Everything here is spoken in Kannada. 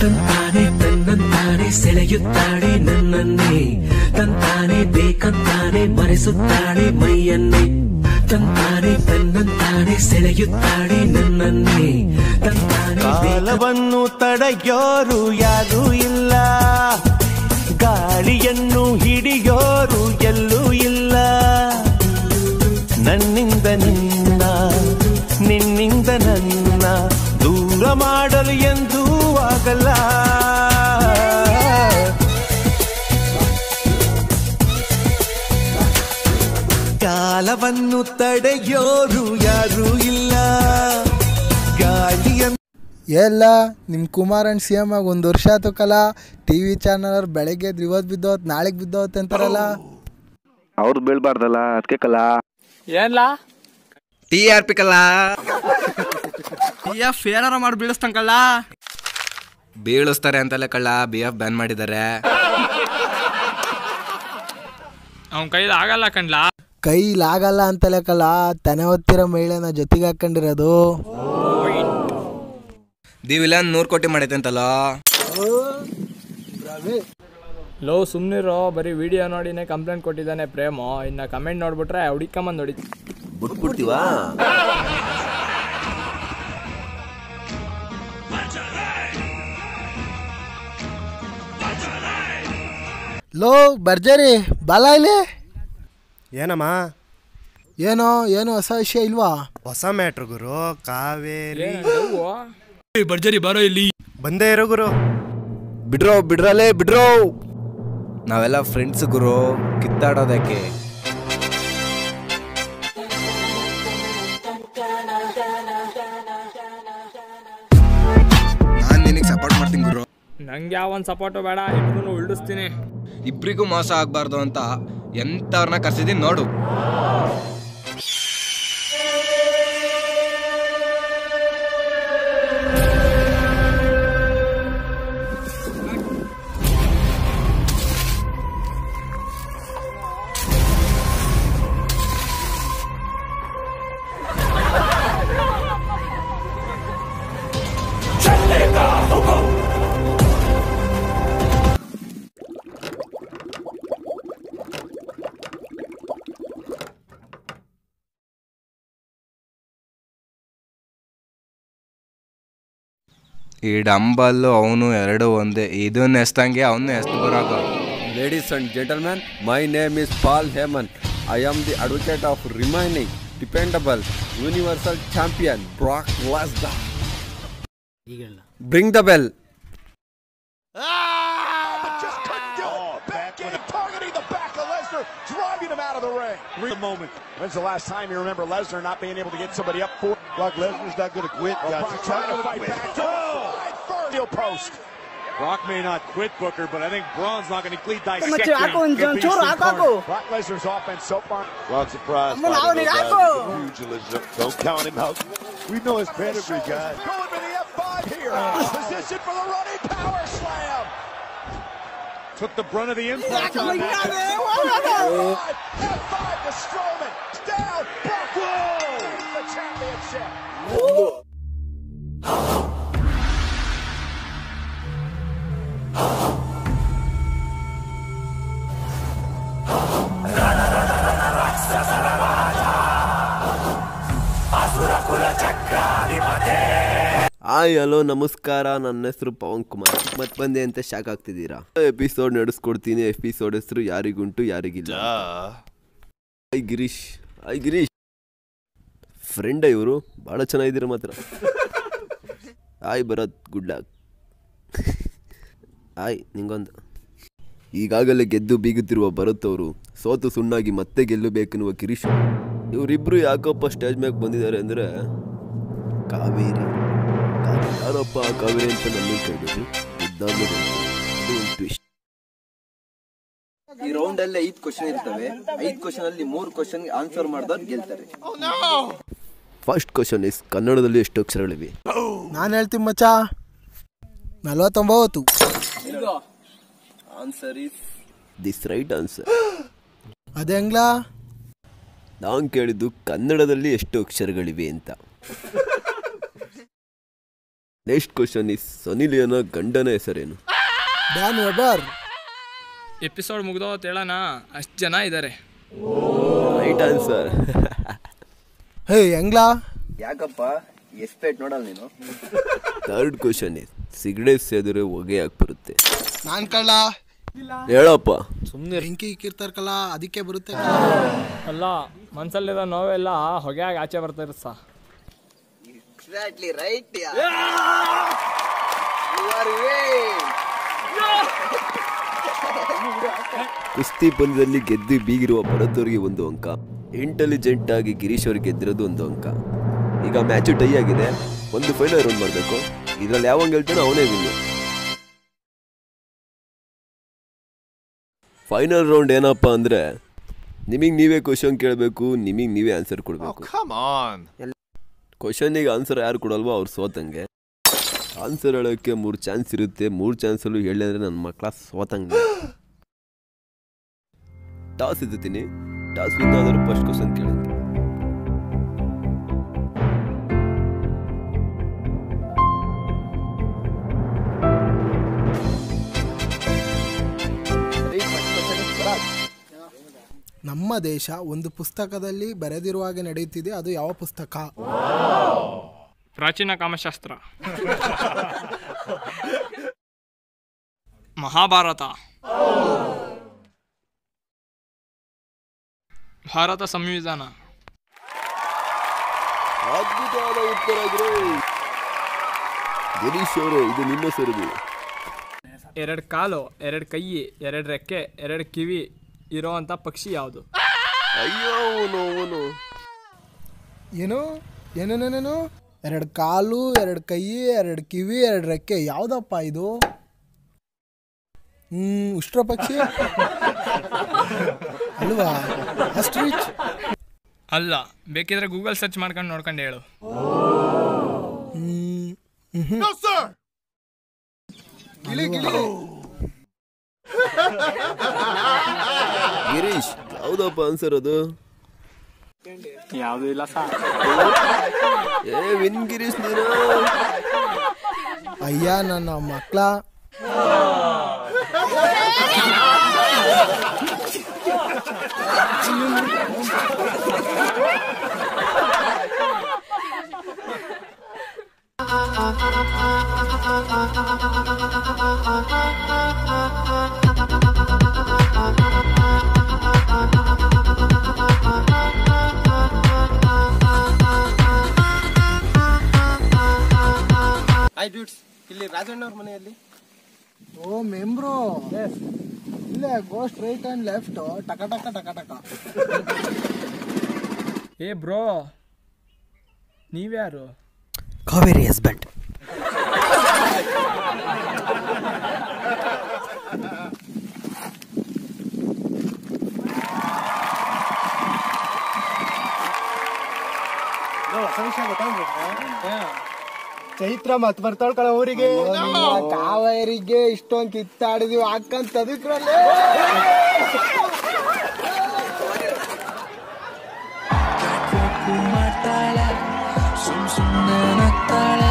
ತಂತಾನೆ ತನ್ನಂತಾನೆ ಸೆಳೆಯುತ್ತಾಳೆ ನನ್ನನ್ನೇ, ತಂತಾನೆ ಬೇಕಂತಾನೆ ಮರೆಸುತ್ತಾಳೆ ಮೈಯನ್ನೇ, ತಂತಾನೆ ತನ್ನಂತಾನೆ ಸೆಳೆಯುತ್ತಾಳೆ ನನ್ನನ್ನೇ, ತಂತಾನೆ. ಕಾಲವನ್ನು ತಡೆಯೋರು ಯಾರೂ ಇಲ್ಲ, ಗಾಳಿಯನ್ನು ಹಿಡಿಯೋರು ಎಲ್ಲೂ ಇಲ್ಲ. ನನ್ನಿಂದ ನಿನ್ನ, ನಿನ್ನಿಂದ ನನ್ನ ದೂರ ಮಾಡಲು ಎಂದೂ ಆಗಲ್ಲ. ಕಾಲವನ್ನು ತಡೆಯೋರು ಯಾರೂ ಇಲ್ಲ, ಗಾಳಿಯನ್ನು. ಎಲ್ಲ ನಿಮ್ಮ ಕುಮಾರಣ್ಣ ಸಿ ಎಮ್ ಆಗಿ 1 ವರ್ಷ ಆಯ್ತು ಕಲ. ಟಿ ವಿ ಚಾನಲ್ ಅವ್ರು ಬೆಳಗ್ಗೆ ಇವತ್ತು ಬಿದ್ದೋತ್ ನಾಳೆಗೆ ಬಿದ್ದೋತ್ ಅಂತಾರಲ್ಲ. ಅವ್ರದ್ದು ಬೀಳ್ಬಾರ್ದಲ್ಲ, ಅದಕ್ಕೆ ಕಲ. ಏನ್ಲ TRP ಕಲ್ಲ. BF ಏನಾರ ಮಾಡಿ ಬೀಳಿಸ್ತಂಕಲ್ಲ. ಬೀಳಿಸ್ತಾರೆ ಅಂತಲೇ ಕಳ್ಳ BF ಬ್ಯಾನ್ ಮಾಡಿದ್ದಾರೆ. ಅವನ ಕೈಲಿ ಆಗಲ್ಲ ಕಣ್ಲಾ. ಕೈಲಾಗಲ್ಲ ಅಂತಲೇ ಕಲ್ಲ ತನೆ ಹೊತ್ತಿರೋ ಮಹಿಳೆನ ಜೊತೆಗೆ ಹಾಕೊಂಡಿರೋದು. ದಿ ವಿಲನ್ 100 ಕೋಟಿ ಮಾಡೈತೆ ಅಂತಲ್ಲ. ಲೋ ಸುಮ್ನಿರೋ, ಬರೀ ವಿಡಿಯೋ ನೋಡಿನೇ ಕಂಪ್ಲೇಂಟ್ ಕೊಟ್ಟಿದ್ದಾನೆ ಪ್ರೇಮು. ಇನ್ನ ಕಮೆಂಟ್ ನೋಡ್ಬಿಟ್ರೆ ಹುಡುಕಮ್ಮಂದು ಹೊಡಿ ಬಿಟ್ಬಿಡ್ತೀವಾ? ಲೋ ಬರ್ಜರಿ ಬಾಲ ಇಲ್ಲಿ. ಏನಮ್ಮ? ಏನು ಹೊಸ ವಿಷಯ ಇಲ್ವಾ? ಹೊಸ ಮ್ಯಾಟ್ರು ಗುರು. ಕಾವೇರಿ ಬರ್ಜರಿ ಬಾರೋ ಇಲ್ಲಿ. ಬಂದೇ ಇರೋ ಗುರು. ಬಿಡ್ರಲೇ ಬಿಡ್ರೋ. ನಾವೆಲ್ಲ ಫ್ರೆಂಡ್ಸ್ ಗುರು, ಕಿತ್ತಾಡೋದಕ್ಕೆ. ನಾನು ನಿನಗೆ ಸಪೋರ್ಟ್ ಮಾಡ್ತೀನಿ ಗುರು. ನಂಗೆ ಯಾವೊಂದು ಸಪೋರ್ಟು ಬೇಡ, ಇಬ್ರು ಉಲ್ಡಿಸ್ತೀನಿ. ಇಬ್ರಿಗೂ ಮೋಸ ಆಗ್ಬಾರ್ದು ಅಂತ ಎಂತವ್ರನ್ನ ಕರ್ಸಿದೀನಿ ನೋಡು. ಈ ಡಂಬಲ್ಲು ಅವನು 2 ಒಂದೇ. ಇದನ್ನ ಎಸ್ತಂಗೆ ಅವನು ಎಷ್ಟು ಬರೋದು. Ladies and gentlemen, my name is Paul Heyman. I am the advocate of remaining dependable universal champion Brock Lesnar. Bring the bell. Just couldn't do it. Back in, targeting the back of Lesnar, driving him out of the ring. Read the moment. When's the last time you remember Lesnar not being able to get somebody up for? Brock Lesnar's not going to quit. Brock trying to fight back. Third post. Brock may not quit, Booker, but I think Braun's not going to clean dissect Brock Lesnar's offense so far. Brock surprised by pugilism. Don't count him out. We know his pedigree, guys. Going for the F5 here. Position for the running power slam. Took the brunt of the impact. F5 to Strowman. Down. Brock. Whoa. The championship. Hi hello ನಮಸ್ಕಾರ, ನನ್ನ ಹೆಸರು ಪವನ್ ಕುಮಾರ್. ಮತ್ತೆ ಬಂದೆ ಅಂತ ಶಾಕ್ ಆಗ್ತಿದ್ದೀರಾ? ಎಪಿಸೋಡ್ ನಡೆಸ್ಕೊಡ್ತೀನಿ. ಎಪಿಸೋಡ್ ಹೆಸರು ಯಾರಿಗುಂಟು ಯಾರಿಗಿಲ್ಲ. ಹಾಯ್ ಗಿರೀಶ್. ಫ್ರೆಂಡ ಇವರು, ಭಾಳ ಚೆನ್ನಾಗಿದ್ದೀರ ಮಾತ್ರ. Hi Bharath, good luck. Hi ನಿಂಗೊಂದು. ಈಗಾಗಲೇ ಗೆದ್ದು ಬೀಗುತ್ತಿರುವ ಭರತ್ ಅವರು ಸೋತು ಸುಣ್ಣಾಗಿ ಮತ್ತೆ ಗೆಲ್ಲಬೇಕೆನ್ನುವ ಗಿರೀಶ್. ಇವರಿಬ್ರು ಯಾಕಪ್ಪ ಸ್ಟೇಜ್ ಮ್ಯಾಗ ಬಂದಿದ್ದಾರೆ ಅಂದರೆ, ಕಾವೇರಿ ಯಾರಪ್ಪ ಕಾವೇರಿ ಅಂತ ನನ್ನ ಕೇಳಿದ್ರು. ಟ್ವಿಸ್ಟ್. ಈ ರೌಂಡ್ ಅಲ್ಲಿ 5 ಕ್ವಶನ್ ಇರ್ತವೆ. 5 ಕ್ವಶನ್ ಅಲ್ಲಿ 3 ಕ್ವಶನ್ ಆನ್ಸರ್ ಮಾಡಿದವ್ರು ಗೆಲ್ತಾರೆ. ಫಸ್ಟ್ ಕ್ವಶನ್ ಇಸ್, ಕನ್ನಡದಲ್ಲಿ ಎಷ್ಟು ಅಕ್ಷರಗಳಿವೆ? ನಾನು ಹೇಳ್ತೀನಿ ಮಚ್ಚ, 49. Answer is this right answer. ಅದೇ ಹೆಂಗ್ಲಾ? ನಾನು ಕೇಳಿದ್ದು ಕನ್ನಡದಲ್ಲಿ ಎಷ್ಟು ಅಕ್ಷರಗಳಿವೆ ಅಂತ. Next question is Sunny Leona ಗಂಡನ ಹೆಸರೇನು? Dan weber. ಎಪಿಸೋಡ್ ಮುಗ್ದೋತ್ ಹೇಳೋಣ, ಅಷ್ಟು ಜನ ಇದ್ದಾರೆ. Right answer. ಹೇ ಹೆಂಗ್ಲಾ? ಯಾಕಪ್ಪ ಎಸ್ಪೇಟ್ ನೋಡಲ್ಲ ನೀನು? ಥರ್ಡ್ ಕ್ವಶನ್ ಇಸ್ ಸಿಗರೇಟ್ ಸೇದಿದ್ರೆ ಹೊಗೆ ಯಾಕೆ ಬರುತ್ತೆ? ನಾನ್ ಕಳ್ಳ. ಹೇಳಪ್ಪ. ಸುಮ್ಮನೆ ಬೆಂಕಿ ಇಕ್ಕಿರ್ತಾರ ಕಲ್ಲ, ಅದಕ್ಕೆ ಬರುತ್ತೆ. ಅಲ್ಲ, ಮನ್ಸಲ್ಲಿರೋ ನೋವೆಲ್ಲ ಹೊಗೆಯಾಗಿ ಆಚೆ ಬರ್ತಾ ಇರುತ್ತಾ? Exactly right. ಕುಸ್ತಿ ಪಂದ್ಯದಲ್ಲಿ ಗೆದ್ದು ಬೀಗಿರುವ ಭರತವ್ರಿಗೆ 1 ಅಂಕ, ಇಂಟೆಲಿಜೆಂಟ್ ಆಗಿ ಗಿರೀಶ್ ಅವ್ರಿಗೆ ಗೆದ್ದಿರೋದು 1 ಅಂಕ. ಈಗ ಮ್ಯಾಚು ಟೈ ಆಗಿದೆ, ಒಂದು ಫೈನಲ್ ರೌಂಡ್ ಮಾಡಬೇಕು. ಇದ್ರಲ್ಲಿ ಯಾವಾಗ ಹೇಳ್ತಾನೋ ಅವನೇ ವಿನ್ನು. ಫೈನಲ್ ರೌಂಡ್ ಏನಪ್ಪ ಅಂದ್ರೆ ನಿಮಗೆ ನೀವೇ ಕ್ವಶನ್ ಕೇಳಬೇಕು, ನಿಮಗೆ ನೀವೇ ಆನ್ಸರ್ ಕೊಡಬೇಕು. ಕ್ವಶನ್ನಿಗೆ ಆನ್ಸರ್ ಯಾರು ಕೊಡಲ್ವೋ ಅವ್ರು ಸೋತಂಗೆ. ಆನ್ಸರ್ ಹೇಳೋಕ್ಕೆ 3 ಚಾನ್ಸ್ ಇರುತ್ತೆ. 3 ಚಾನ್ಸಲ್ಲೂ ಹೇಳಿದ್ರೆ ನನ್ನ ಮಕ್ಕಳ ಸೋತಂಗೆ. ಟಾಸ್ ಇದ್ದೀನಿ, ಟಾಸ್ ವಿನ್ ಆದರೂ ಫಸ್ಟ್ ಕ್ವಶನ್ ಕೇಳಂಗೆ. ನಮ್ಮ ದೇಶ ಒಂದು ಪುಸ್ತಕದಲ್ಲಿ ಬರೆದಿರುವಾಗೆ ನಡೆಯುತ್ತಿದೆ, ಅದು ಯಾವ ಪುಸ್ತಕ? ಪ್ರಾಚೀನ ಕಾಮಶಾಸ್ತ್ರ. ಮಹಾಭಾರತ. ಭಾರತ ಸಂವಿಧಾನ. ಅದ್ಭುತವಾದ ಉತ್ತರ ಗಿರೀಶ್ ಅವರೇ, ಇದು ನಿಮ್ಮ ಸರದಿ. 2 ಕಾಲು, 2 ಕೈ, 2 ರೆಕ್ಕೆ, 2 ಕಿವಿ ಇರೋವಂಥ ಪಕ್ಷಿ ಯಾವುದು? ಅಯ್ಯೋ ಏನು ಏನೇನೇನೇನು? 2 ಕಾಲು, 2 ಕೈ, 2 ಕಿವಿ, 2 ರೆಕ್ಕೆ, ಯಾವುದಪ್ಪ ಇದು? ಉಷ್ಟ್ರ ಪಕ್ಷಿ ಅಲ್ವಾ? ಆಸ್ಟ್ರಿಚ್ ಅಲ್ಲ, ಬೇಕಿದ್ರೆ ಗೂಗಲ್ ಸರ್ಚ್ ಮಾಡ್ಕೊಂಡು ನೋಡ್ಕೊಂಡು ಹೇಳು. ಗಿರೀಶ್, ಯಾವ್ದಪ್ಪ ಆನ್ಸರ್ ಅದು? ಯಾವುದು ಇಲ್ಲ ಸರ್. ವಿನ್ ಗಿರೀಶ್ ನೀನು. ಅಯ್ಯ ನನ್ನ ಮಕ್ಕಳ. ಇಲ್ಲಿ ರಾಜಣ್ಣವ್ರ ಮನೆಯಲ್ಲಿ. ಓ ಮೆಂಬ್ರು, ಇಲ್ಲೇ ಗೋ ಸ್ಟ್ರೈಟ್ ಅಂಡ್ ಲೆಫ್ಟ್, ಟಕ ಟಕ ಟಕ ಟಕ. ಏ ಬ್ರೋ, ನೀವ್ಯಾರು? ಕಾವೇರಿ ಹಸ್ಬೆಂಡ್. ಚೈತ್ರ ಮತ್ ಬರ್ತಾಳ್ಕಳ ಊರಿಗೆ. ಕಾವೇರಿಗೆ ಇಷ್ಟೊಂದು ಕಿತ್ತಾಡಿದೀವಿ ಹಾಕಂತ ಅದಕ್ರಲ್ಲಿ. ಮಾಡ್ತಾಳೆ ಸುಮ್ ಸುಮ್ಮನೆ ನಗ್ತಾಳೆ.